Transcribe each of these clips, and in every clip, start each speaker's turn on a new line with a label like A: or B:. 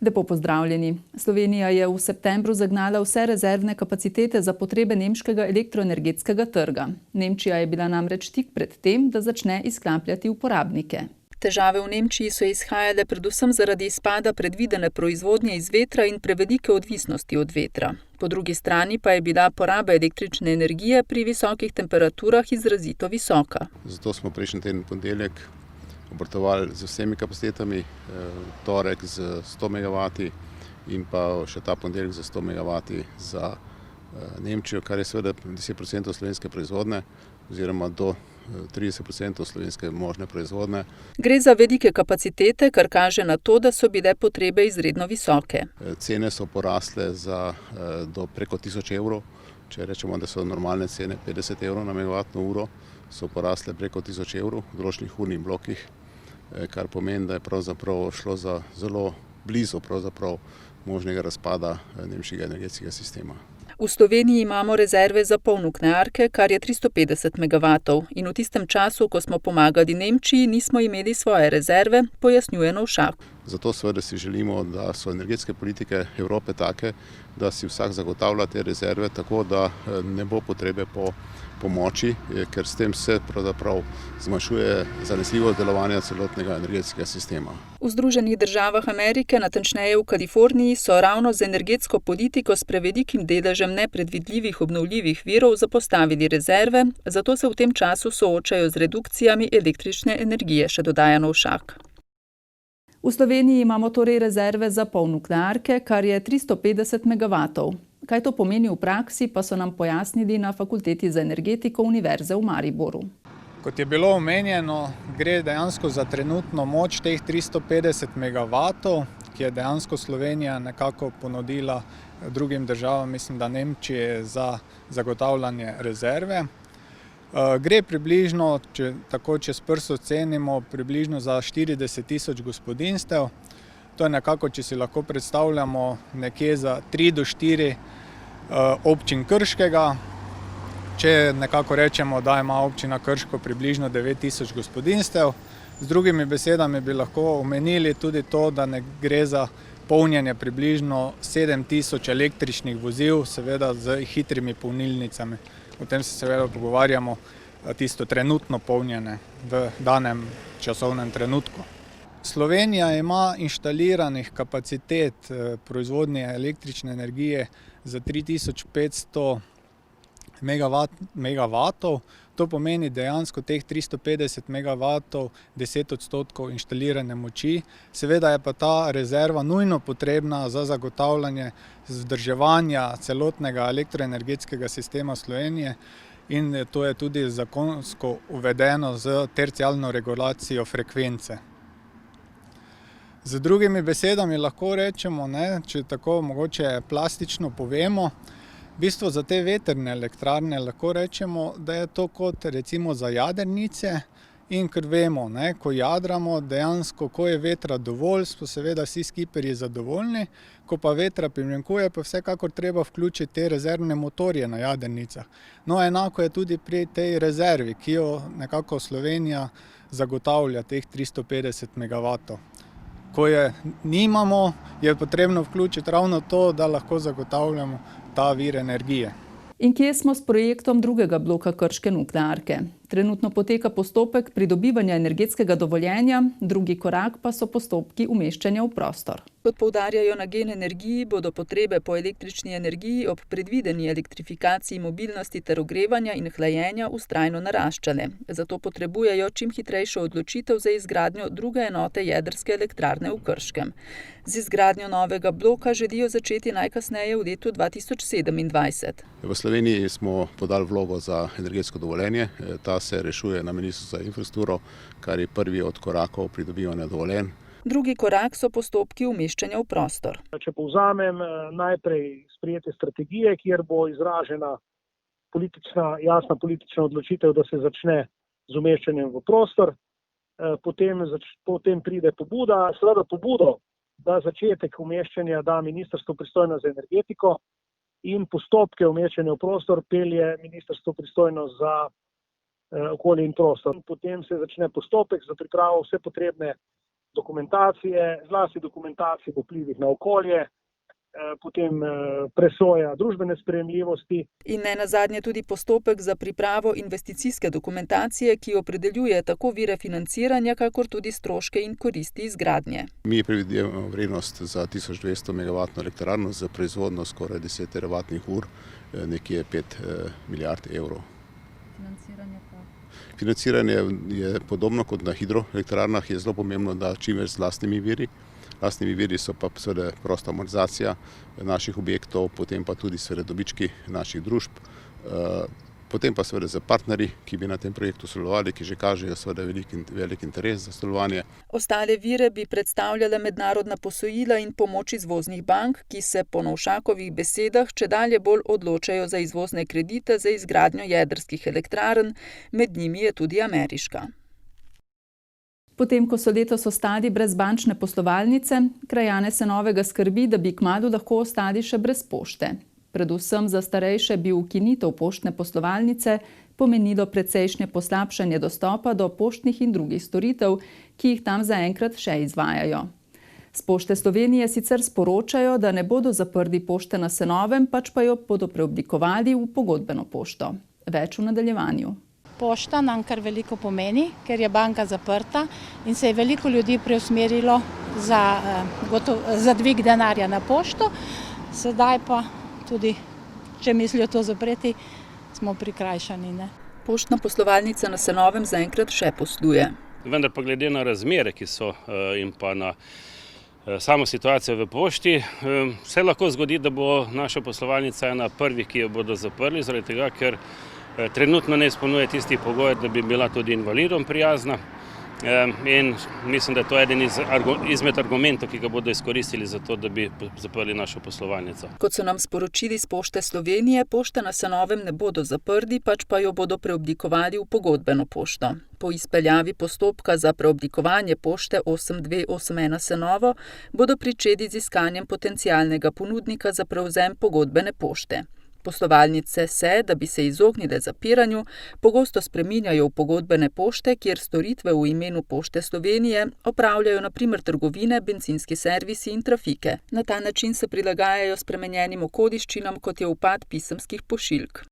A: Lepo pozdravljeni. Slovenija je v septembru zagnala vse rezervne kapacitete za potrebe nemškega elektroenergetskega trga. Nemčija je bila namreč tik pred tem, da začne izklapljati uporabnike. Težave v Nemčiji so izhajale predvsem zaradi izpada predvidene proizvodnje iz vetra in prevelike odvisnosti od vetra. Po drugi strani pa je bila poraba električne energije pri visokih temperaturah izrazito visoka.
B: Zato smo prejšnji teden ponedeljek obratovali z vsemi kapacitetami, torek z 100 MW in pa še ta ponedeljek z 100 MW za Nemčijo, kar je seveda 10% slovenske proizvodnje oziroma do 30% slovenske možne proizvodnje.
A: Gre za velike kapacitete, kar kaže na to, da so bile potrebe izredno visoke.
B: Cene so porasle do preko 1000 evrov. Če rečemo, da so normalne cene 50 evrov na megavatno uro, so porasle preko 1000 evrov v določenih urnih blokih, kar pomeni, da je pravzaprav šlo za zelo blizu možnega razpada nemškega energetskega sistema.
A: V Sloveniji imamo rezerve za pol nuklearke, kar je 350 MW, in v tistem času, ko smo pomagali Nemčiji, nismo imeli svoje rezerve, pojasnjuje Novšak.
B: Zato seveda si želimo, da so energetske politike Evrope take, da si vsak zagotavlja te rezerve tako, da ne bo potrebe po pomoči, ker s tem se pravzaprav zmanjšuje zanesljivost delovanja celotnega energetskega sistema.
A: V Združenih državah Amerike, natančneje v Kaliforniji, so ravno z energetsko politiko s prevelikim deležem nepredvidljivih obnovljivih virov zapostavili rezerve, zato se v tem času soočajo z redukcijami električne energije, še dodaja Novšak. V Sloveniji imamo torej rezerve za pol nuklearke, kar je 350 MW. Kaj to pomeni v praksi, pa so nam pojasnili na Fakulteti za energetiko Univerze v Mariboru.
C: Kot je bilo omenjeno, gre dejansko za trenutno moč teh 350 MW, ki je dejansko Slovenija nekako ponudila drugim državam, mislim, da Nemčije, za zagotavljanje rezerve. Gre približno, če s prsto ocenimo, približno za 40 000 gospodinjstev. To je nekako, če si lahko predstavljamo, nekje za 3 do 4 občin Krškega. Če nekako rečemo, da ima občina Krško približno 9000 gospodinjstev. Z drugimi besedami bi lahko omenili tudi to, da ne gre za polnjenje približno 7000 električnih vozil, seveda z hitrimi polnilnicami. O tem se seveda pogovarjamo tisto trenutno polnjene v danem časovnem trenutku. Slovenija ima inštaliranih kapacitet proizvodnje električne energije za 3500 MW. To pomeni dejansko teh 350 MW 10% inštalirane moči. Seveda je pa ta rezerva nujno potrebna za zagotavljanje vzdrževanja celotnega elektroenergetskega sistema Slovenije in to je tudi zakonsko uvedeno z terciarno regulacijo frekvence. Z drugimi besedami lahko rečemo, če tako mogoče plastično povemo, v bistvu za te vetrne elektrarne lahko rečemo, da je to kot recimo za jadrnice in ker vemo, ko jadramo, dejansko, ko je vetra dovolj, so seveda vsi skiperji zadovoljni, ko pa vetra primanjkuje, pa vsekakor treba vključiti te rezervne motorje na jadrnicah. No, enako je tudi pri tej rezervi, ki jo nekako Slovenija zagotavlja, teh 350 MW. Ko je nimamo, je potrebno vključiti ravno to, da lahko zagotavljamo ta vir energije.
A: In kje smo s projektom drugega bloka krške nuklearke? Trenutno poteka postopek pridobivanja energetskega dovoljenja, drugi korak pa so postopki umeščanja v prostor. Kot poudarjajo na Gen energiji, bodo potrebe po električni energiji ob predvideni elektrifikaciji mobilnosti ter ogrevanja in hlajenja vztrajno naraščale. Zato potrebujejo čim hitrejšo odločitev za izgradnjo druge enote jedrske elektrarne v Krškem. Z izgradnjo novega bloka želijo začeti najkasneje v letu 2027.
B: V Sloveniji smo podali vlogo za energetsko dovoljenje. Ta se rešuje na Ministrstvu za infrastrukturo, kar je prvi od korakov pridobivanja dovoljenj.
A: Drugi korak so postopki umeščanja v prostor.
D: Če povzamem, najprej sprejetje strategije, kjer bo izražena jasna politična odločitev, da se začne z umeščanjem v prostor. Potem pride pobuda. Seveda pobudo, da začetek umeščanja da ministrstvo pristojno za energetiko in postopke umeščanja v prostor pelje ministrstvo pristojno za okolje in prostor. Potem se začne postopek za pripravo vse potrebne dokumentacije, zlasti dokumentacije o vplivih na okolje, potem presoja družbene sprejemljivosti.
A: In ne nazadnje tudi postopek za pripravo investicijske dokumentacije, ki opredeljuje tako vire financiranja, kakor tudi stroške in koristi izgradnje.
B: Mi predvidevamo vrednost za 1200 megavatno elektrarno za proizvodno skoraj 10 teravatnih ur, nekje 5 milijard evrov. Financiranje je podobno kot na hidroelektrarnah, je zelo pomembno, da čim več z lastnimi viri. Lastnimi viri so pa seveda prosta amortizacija naših objektov, potem pa tudi seveda dobički naših družb, potem pa seveda za partnerji, ki bi na tem projektu sodelovali, ki že kažejo seveda velik interes za sodelovanje.
A: Ostale vire bi predstavljale mednarodna posojila in pomoč izvoznih bank, ki se po Novšakovih besedah čedalje bolj odločajo za izvozne kredite za izgradnjo jedrskih elektrarn, med njimi je tudi ameriška. Potem, ko so letos ostali brez bančne poslovalnice, krajane se novega skrbi, da bi kmalu lahko ostali še brez pošte. Predvsem za starejše bi ukinitev poštne poslovalnice pomenilo precejšnje poslabšanje dostopa do poštnih in drugih storitev, ki jih tam zaenkrat še izvajajo. S Pošte Slovenije sicer sporočajo, da ne bodo zaprli pošte na Senovem, pač pa jo bodo preoblikovali v pogodbeno pošto. Več v nadaljevanju.
E: Pošta nam kar veliko pomeni, ker je banka zaprta in se je veliko ljudi preusmerilo za dvig denarja na pošto. Sedaj pa tudi, če mislijo to zapreti, smo prikrajšani. Ne? Poštna poslovalnica na Senovem zaenkrat še posluje.
F: Vendar pa glede na razmere, ki so in pa na samo situacijo v pošti, se lahko zgodi, da bo naša poslovalnica ena prvih, ki jo bodo zaprli, zaradi tega, ker trenutno ne izpolnjuje tistih pogojev, da bi bila tudi invalidom prijazna. In mislim, da je to eden izmed argumentov, ki ga bodo izkoristili za to, da bi zaprli našo poslovalnico.
A: Kot so nam sporočili z Pošte Slovenije, pošte na Senovem ne bodo zaprli, pač pa jo bodo preoblikovali v pogodbeno pošto. Po izpeljavi postopka za preoblikovanje pošte 8281 Senovo bodo pričeli z iskanjem potencialnega ponudnika za prevzem pogodbene pošte. Poslovalnice se, da bi se izognile zapiranju, pogosto spreminjajo v pogodbene pošte, kjer storitve v imenu Pošte Slovenije opravljajo na primer trgovine, bencinski servisi in trafike. Na ta način se prilagajajo spremenjenim okoliščinam, kot je upad pisemskih pošiljk.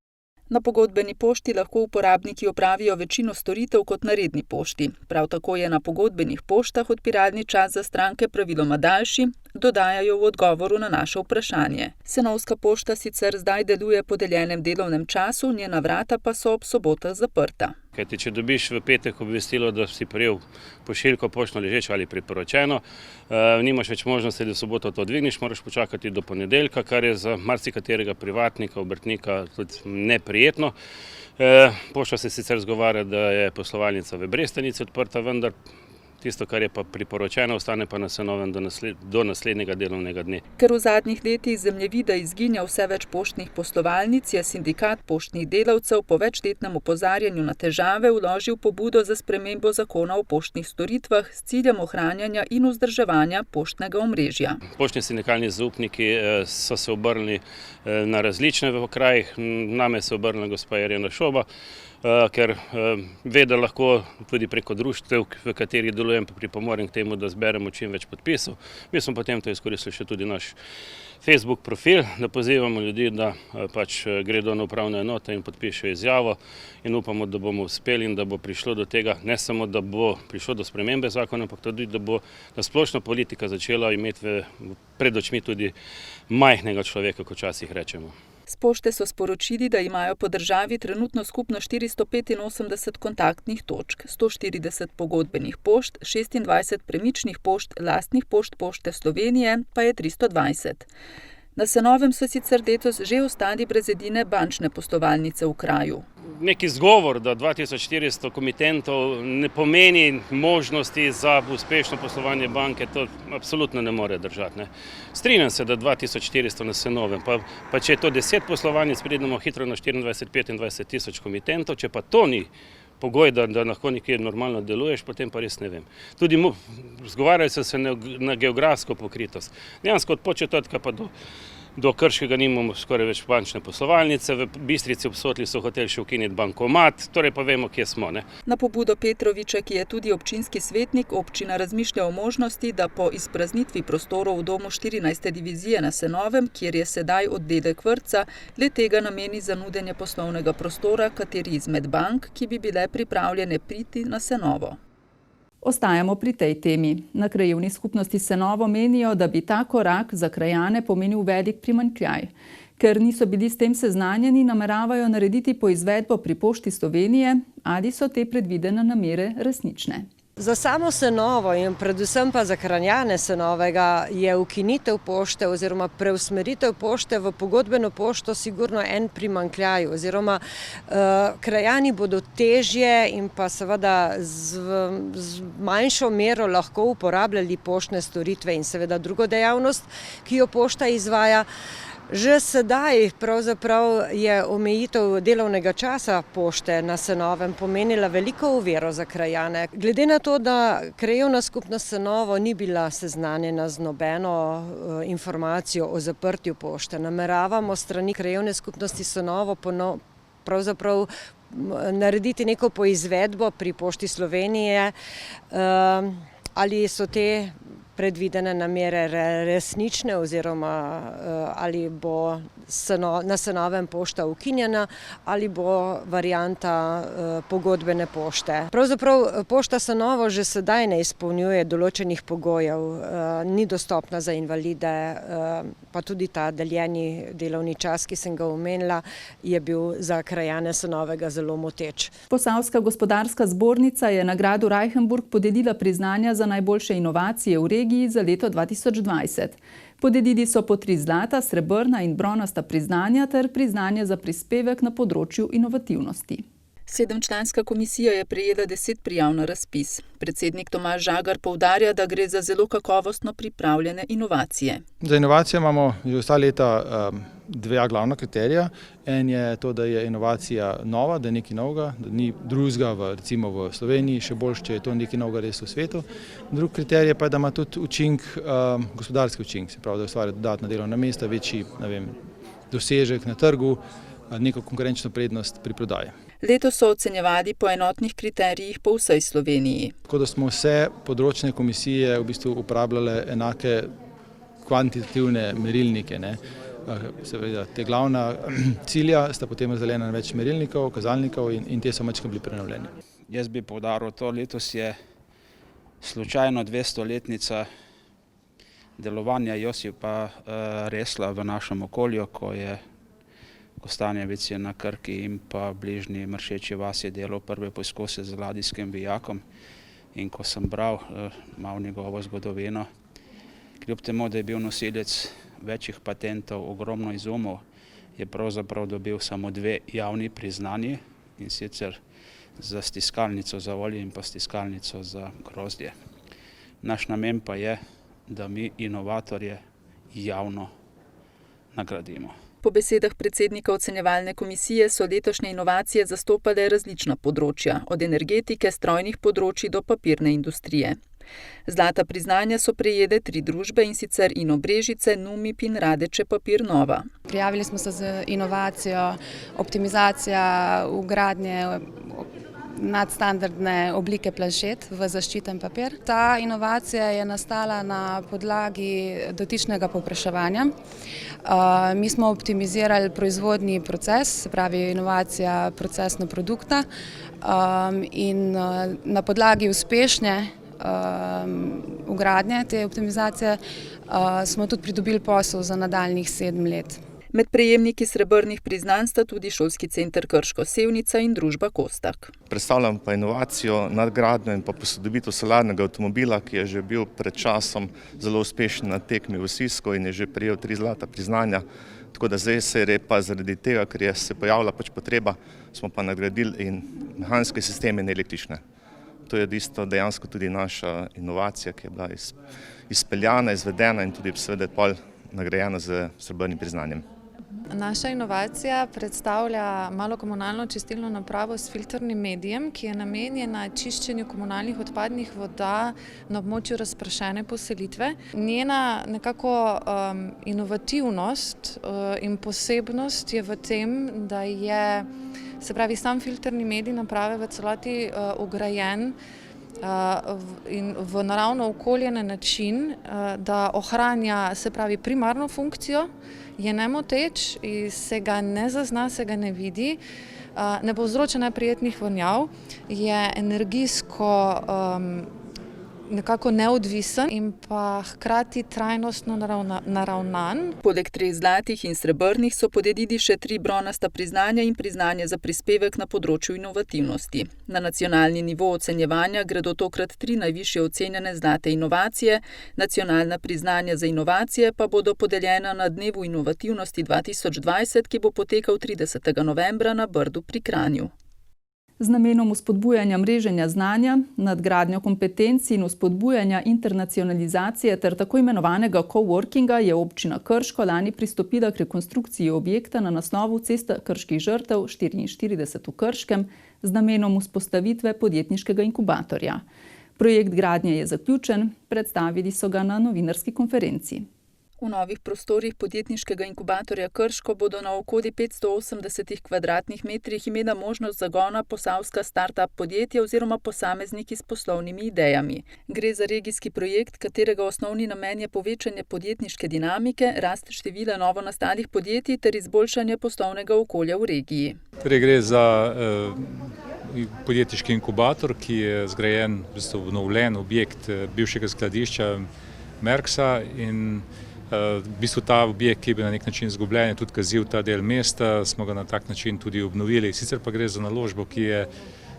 A: Na pogodbeni pošti lahko uporabniki opravijo večino storitev kot na redni pošti. Prav tako je na pogodbenih poštah odpiralni čas za stranke praviloma daljši, dodajajo v odgovoru na naše vprašanje. Senovska pošta sicer zdaj deluje po deljenem delovnem času, njena vrata pa so ob sobotah zaprta.
F: Kajti, če dobiš v petek obvestilo, da si prejel pošiljko poštno ležečo ali priporočeno, nimaš več možnosti, da v soboto to dvigneš, moraš počakati do ponedeljka, kar je za marsikaterega privatnika, obrtnika tudi neprijetno. Pošta se sicer zgovarja, da je poslovalnica v Brestanici odprta, vendar tisto, kar je pa priporočeno, ostane pa na Senovem do naslednjega delovnega dne.
A: Ker v zadnjih letih zemljevida izginja vse več poštnih poslovalnic, je sindikat poštnih delavcev po večletnem opozarjanju na težave vložil pobudo za spremembo zakona o poštnih storitvah s ciljem ohranjanja in vzdrževanja poštnega omrežja.
F: Poštni sindikalni zaupniki so se obrnili na različne v krajih, name se obrnila gospa Irena Šoba, ker ve, da lahko tudi preko društev, v katerih delujem, pripomorem k temu, da zberemo čim več podpisov. Mi smo potem to izkoristili še tudi naš Facebook profil, da pozivamo ljudi, da pač gredo na upravno enoto in podpišejo izjavo in upamo, da bomo uspeli in da bo prišlo do tega, ne samo, da bo prišlo do spremembe zakona, ampak tudi, da bo splošna politika začela imeti pred očmi tudi majhnega človeka, kot včasih rečemo.
A: S pošte so sporočili, da imajo po državi trenutno skupno 485 kontaktnih točk, 140 pogodbenih pošt, 26 premičnih pošt, lastnih pošt Pošte Slovenije pa je 320. Na Senovem so sicer letos že ostali brez edine bančne poslovalnice v kraju.
F: Neki izgovor, da 2400 komitentov ne pomeni možnosti za uspešno poslovanje banke, to absolutno ne more držati. Ne. Strinjam se, da 2400 na Senovem, pa če je to 10 poslovalnic, pridemo hitro na 24-25 tisoč komitentov, če pa to ni pogoj, da lahko nekje normalno deluješ, potem pa res ne vem. Tudi zgovarjajo se na geografsko pokritost. Dejansko od Podčetrtka pa Do Krškega nimamo skoraj več bančne poslovalnice, v Bistrici ob Sotli so hoteli še ukiniti bankomat, torej pa vemo, kje smo.
A: Na pobudo Petroviča, ki je tudi občinski svetnik, občina razmišlja o možnosti, da po izpraznitvi prostorov v domu 14. divizije na Senovem, kjer je sedaj oddelek vrtca, le tega nameni za nudenje poslovnega prostora kateri izmed bank, ki bi bile pripravljene priti na Senovo. Ostajamo pri tej temi. Na krajevni skupnosti Senovo menijo, da bi ta korak za krajane pomenil velik primanjkljaj. Ker niso bili s tem seznanjeni, nameravajo narediti poizvedbo pri Pošti Slovenije, ali so te predvidene namere resnične.
G: Za samo Senovo in predvsem pa za krajane Senovega je ukinitev pošte oziroma preusmeritev pošte v pogodbeno pošto sigurno en primanjkljaj oziroma krajani bodo težje in pa seveda z manjšo mero lahko uporabljali poštne storitve in seveda drugo dejavnost, ki jo pošta izvaja. Že sedaj pravzaprav je omejitev delovnega časa pošte na Senovem pomenila veliko oviro za krajane. Glede na to, da krajevna skupnost Senovo ni bila seznanjena z nobeno informacijo o zaprtju pošte, nameravamo strani krajevne skupnosti Senovo pravzaprav narediti neko poizvedbo pri Pošti Slovenije, ali so te predvidene namere resnične oziroma ali bo na Senovem pošta ukinjena ali bo varianta pogodbene pošte. Pravzaprav Pošta Senovo že sedaj ne izpolnjuje določenih pogojev, ni dostopna za invalide, pa tudi ta deljeni delovni čas, ki sem ga omenila, je bil za krajane Senovega zelo moteč.
A: Posavska gospodarska zbornica je nagrado Reichenburg podelila priznanja za najboljše inovacije v regiji za leto 2020. Podelili so po 3 zlata, srebrna in bronasta priznanja ter priznanje za prispevek na področju inovativnosti. 7-članska komisija je prejela 10 prijav na razpis. Predsednik Tomaž Žagar poudarja, da gre za zelo kakovostno pripravljene inovacije.
H: Za inovacije imamo že vsa leta 2 glavna kriterija. En je to, da je inovacija nova, da je nekaj novega, da ni drugega recimo v Sloveniji, še bolj, če je to nekaj novega res v svetu. Drugi kriterij pa je, da ima tudi gospodarski učinek, se pravi, da ustvarja dodatna delovna mesta, večji dosežek na trgu, neko konkurenčno prednost pri prodaji.
A: Letos so ocenjevali po enotnih kriterijih po vsej Sloveniji.
H: Tako da smo vse področne komisije v bistvu uporabljale enake kvantitativne merilnike. Seveda, te glavna cilja sta potem razdeljena na več merilnikov, kazalnikov in te so majčkeno bili prenovljeni.
I: Jaz bi poudaril to, letos je slučajno 200-letnica delovanja Josipa Resla v našem okolju, ko Kostanjevic je na Krki in pa bližnji Mršeči vasi delal prve poizkuse z ladijskim vijakom in ko sem bral malo njegovo zgodovino, kljub temu, da je bil nosilec večjih patentov, ogromno izumov, je pravzaprav dobil samo 2 javni priznanji in sicer za stiskalnico za olje in pa stiskalnico za grozdje. Naš namen pa je, da mi inovatorje javno nagradimo.
A: Po besedah predsednika ocenjevalne komisije so letošnje inovacije zastopale različna področja, od energetike, strojnih področij do papirne industrije. Zlata priznanja so prejele 3 družbe, in sicer Ino Brežice, Numip in Radeče Papir Nova.
J: Prijavili smo se z inovacijo optimizacija vgradnje nadstandardne oblike planšet v zaščiten papir. Ta inovacija je nastala na podlagi dotičnega povpraševanja. Mi smo optimizirali proizvodni proces, se pravi inovacija procesno produkta, in na podlagi uspešne vgradnje te optimizacije smo tudi pridobili posel za nadaljnjih 7 let.
A: Med prejemniki srebrnih priznanj sta tudi Šolski center Krško Sevnica in družba Kostak.
K: Predstavljam pa inovacijo, nadgradnjo in pa posodobitev solarnega avtomobila, ki je že bil pred časom zelo uspešen na tekmi v Sisku in je že prejel 3 zlata priznanja. Tako da zdaj se je pa zaradi tega, ker je se pojavila potreba, smo pa nadgradili in mehanske sisteme in električne. To je dejansko tudi naša inovacija, ki je bila izpeljana, izvedena in tudi seveda nagrajena z srebrnim priznanjem.
J: Naša inovacija predstavlja malo komunalno čistilno napravo s filtrnim medijem, ki je namenjena čiščenju komunalnih odpadnih voda na območju razprašene poselitve. Njena nekako inovativnost in posebnost je v tem, da je sam filtrni medij naprave v celoti ograjen in v naravno okolje na način, da ohranja primarno funkcijo, je nemoteč, se ga ne zazna, se ga ne vidi, ne povzroča neprijetnih vonjav, je energijsko nekako neodvisen in pa hkrati trajnostno naravnan.
A: Poleg 3 zlatih in srebrnih so podelili še 3 bronasta priznanja in priznanje za prispevek na področju inovativnosti. Na nacionalni nivo ocenjevanja gredo tokrat 3 najvišje ocenjene zlate inovacije, nacionalna priznanja za inovacije pa bodo podeljena na Dnevu inovativnosti 2020, ki bo potekal 30. novembra na Brdu pri Kranju. Z namenom vzpodbujanja mreženja znanja, nadgradnjo kompetenc in vzpodbujanja internacionalizacije ter tako imenovanega coworkinga je občina Krško lani pristopila k rekonstrukciji objekta na naslovu Cesta Krških žrtev 44 v Krškem z namenom vzpostavitve podjetniškega inkubatorja. Projekt gradnje je zaključen, predstavili so ga na novinarski konferenci. V novih prostorih podjetniškega inkubatorja Krško bodo na okoli 580 kvadratnih metrih imela možnost zagona posavska start-up podjetja oziroma posamezniki s poslovnimi idejami. Gre za regijski projekt, katerega osnovni namen je povečanje podjetniške dinamike, rast števila novonastalih podjetij ter izboljšanje poslovnega okolja v regiji.
L: Gre za podjetniški inkubator, ki je zgrajen, obnovljen objekt bivšega skladišča Merksa in v bistvu ta objekt, ki je bil na nek način izgubljen, je tudi kazil ta del mesta, smo ga na tak način tudi obnovili. Sicer pa gre za naložbo, ki je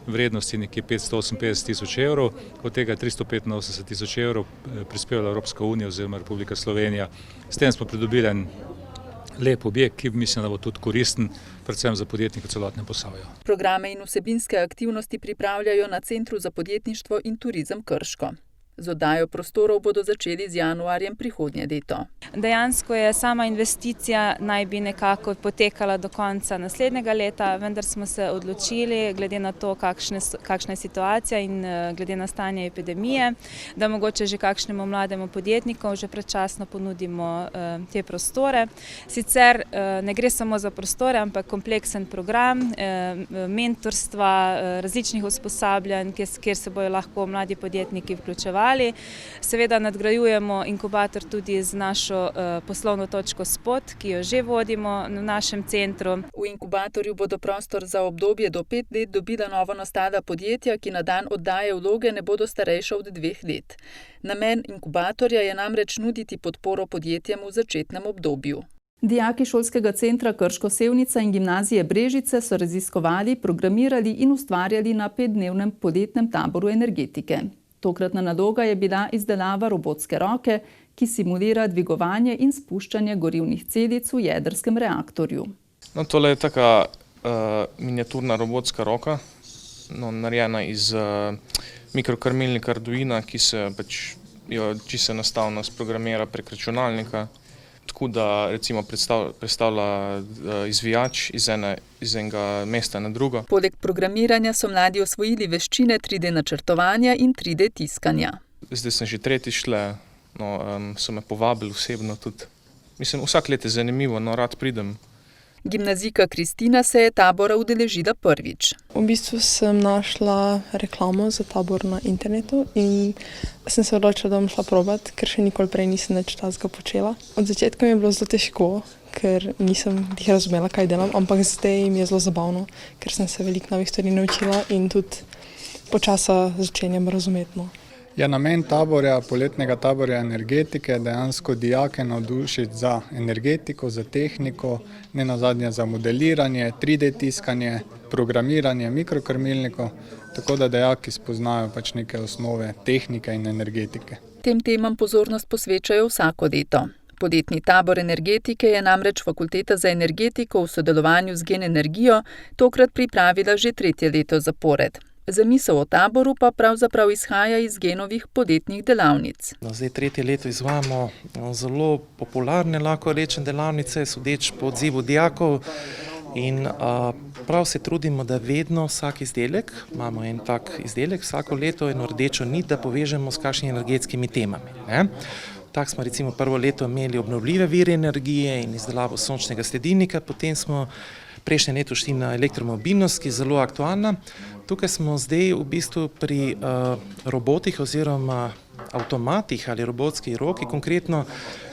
L: vrednosti nekje 558 tisoč evrov, od tega 385 tisoč evrov prispevala Evropska unija oziroma Republika Slovenija. S tem smo pridobili en lep objekt, ki mislim, da bo tudi koristen, predvsem za podjetnike v celotnem Posavju.
A: Programe in vsebinske aktivnosti pripravljajo na Centru za podjetništvo in turizem Krško. Z oddajo prostorov bodo začeli z januarjem prihodnje leto.
M: Dejansko je sama investicija naj bi nekako potekala do konca naslednjega leta, vendar smo se odločili, glede na to, kakšna je situacija in glede na stanje epidemije, da mogoče že kakšnemu mlademu podjetniku že predčasno ponudimo te prostore. Sicer ne gre samo za prostore, ampak kompleksen program mentorstva, različnih usposabljanj, kjer se bojo lahko mladi podjetniki vključevali. Seveda nadgrajujemo inkubator tudi z našo poslovno točko Spot, ki jo že vodimo na našem centru.
A: V inkubatorju bodo prostor za obdobje do 5 let dobila novo nastala podjetja, ki na dan oddaje vloge ne bodo starejša od 2 let. Namen inkubatorja je namreč nuditi podporo podjetjem v začetnem obdobju. Dijaki šolskega centra Krško Sevnica in gimnazije Brežice so raziskovali, programirali in ustvarjali na 5-dnevnem poletnem taboru energetike. Tokratna naloga je bila izdelava robotske roke, ki simulira dvigovanje in spuščanje gorivnih celic v jedrskem reaktorju.
N: Tole je taka miniaturna robotska roka, narejena iz mikrokrmilnika Arduina, ki se čisto enostavno sprogramira prek računalnika, tako da recimo predstavlja izvijač iz enega mesta na drugo.
A: Poleg programiranja so mladi osvojili veščine 3D načrtovanja in 3D tiskanja.
N: Zdaj sem že tretjič šle, so me povabili osebno tudi. Mislim, vsak let je zanimivo, rad pridem.
A: Gimnazijka Kristina se je tabora udeležila prvič.
O: V bistvu sem našla reklamo za tabor na internetu in sem se odločila, da bom šla probat, ker še nikoli prej nisem nič takega počela. Od začetka mi je bilo zelo težko, ker nisem razumela, kaj delam, ampak zdaj mi je zelo zabavno, ker sem se veliko novih stvari naučila in tudi počasa začenjam razumeti.
C: Namen taborja, poletnega taborja energetike, dejansko dijake navdušiti za energetiko, za tehniko, ne nazadnje za modeliranje, 3D tiskanje, programiranje mikrokrmilnikov, tako da dijaki spoznajo neke osnove tehnike in energetike.
A: Tem temam pozornost posvečajo vsako leto. Poletni tabor energetike je namreč Fakulteta za energetiko v sodelovanju z Gen Energijo tokrat pripravila že 3. leto zapored. Zamisel o taboru pa pravzaprav izhaja iz Genovih podjetnih delavnic.
P: Zdaj 3. leto izvajamo zelo popularne, lahko rečem, delavnice, sodeč po odzivu dijakov. In prav se trudimo, da vedno vsak izdelek, imamo en tak izdelek, vsako leto eno rdečo nit, da povežemo s kakšnimi energetskimi temami. Tako smo recimo prvo leto imeli obnovljive vire energije in izdelavo sončnega sledilnika, potem smo prejšnje leto šli na elektromobilnost, ki je zelo aktualna. Tukaj smo zdaj v bistvu pri robotih oziroma avtomatih ali robotski roki, konkretno,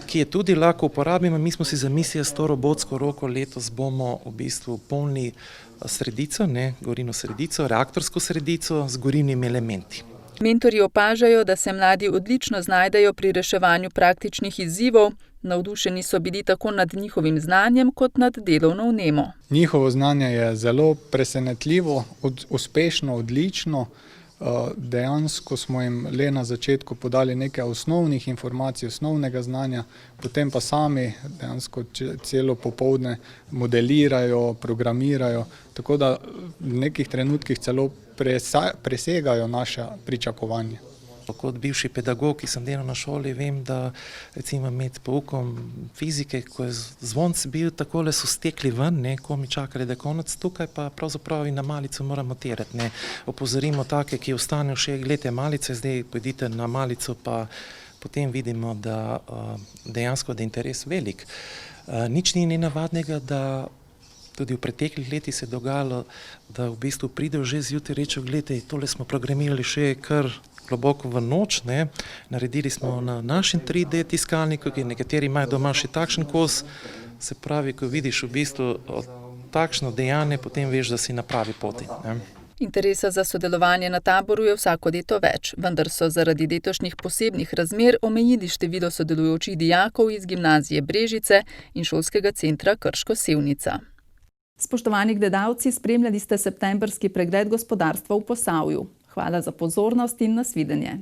P: ki je tudi lahko uporabimo. Mi smo si zamislili, s to robotsko roko letos bomo v bistvu polnili sredico, gorino sredico, reaktorsko sredico z gorinimi elementi.
A: Mentorji opažajo, da se mladi odlično znajdejo pri reševanju praktičnih izzivov. Navdušeni so bili tako nad njihovim znanjem kot nad delovno vnemo.
C: Njihovo znanje je zelo presenetljivo, uspešno, odlično. Dejansko smo jim le na začetku podali nekaj osnovnih informacij, osnovnega znanja, potem pa sami dejansko celo popoldne modelirajo, programirajo, tako da v nekih trenutkih celo presegajo naše pričakovanje.
P: Kot bivši pedagog, ki sem delal na šoli, vem, da recimo med poukom fizike, ko je zvonc bil, takole so stekli ven, ko mi čakali, da je konec, tukaj pa pravzaprav in na malico moramo terati. Opozorimo take, ki ostanejo še, gledajte malice, zdaj pojdite na malico, pa potem vidimo, da dejansko da je interes velik. Nič ni nenavadnega, da tudi v preteklih letih se je dogajalo, da v bistvu pridejo že zjutraj rečejo, gledajte, tole smo programirali še kar globoko v noč, naredili smo na našem 3D tiskalniku, ki nekateri imajo doma še takšen kos, se pravi, ko vidiš v bistvu takšno dejanje, potem veš, da si na pravi poti.
A: Interesa za sodelovanje na taboru je vsako leto več, vendar so zaradi letošnjih posebnih razmer omejili število sodelujočih dijakov iz gimnazije Brežice in šolskega centra Krško Sevnica. Spoštovani gledalci, spremljali ste septembrski pregled gospodarstva v Posavju. Hvala za pozornost in nasvidenje.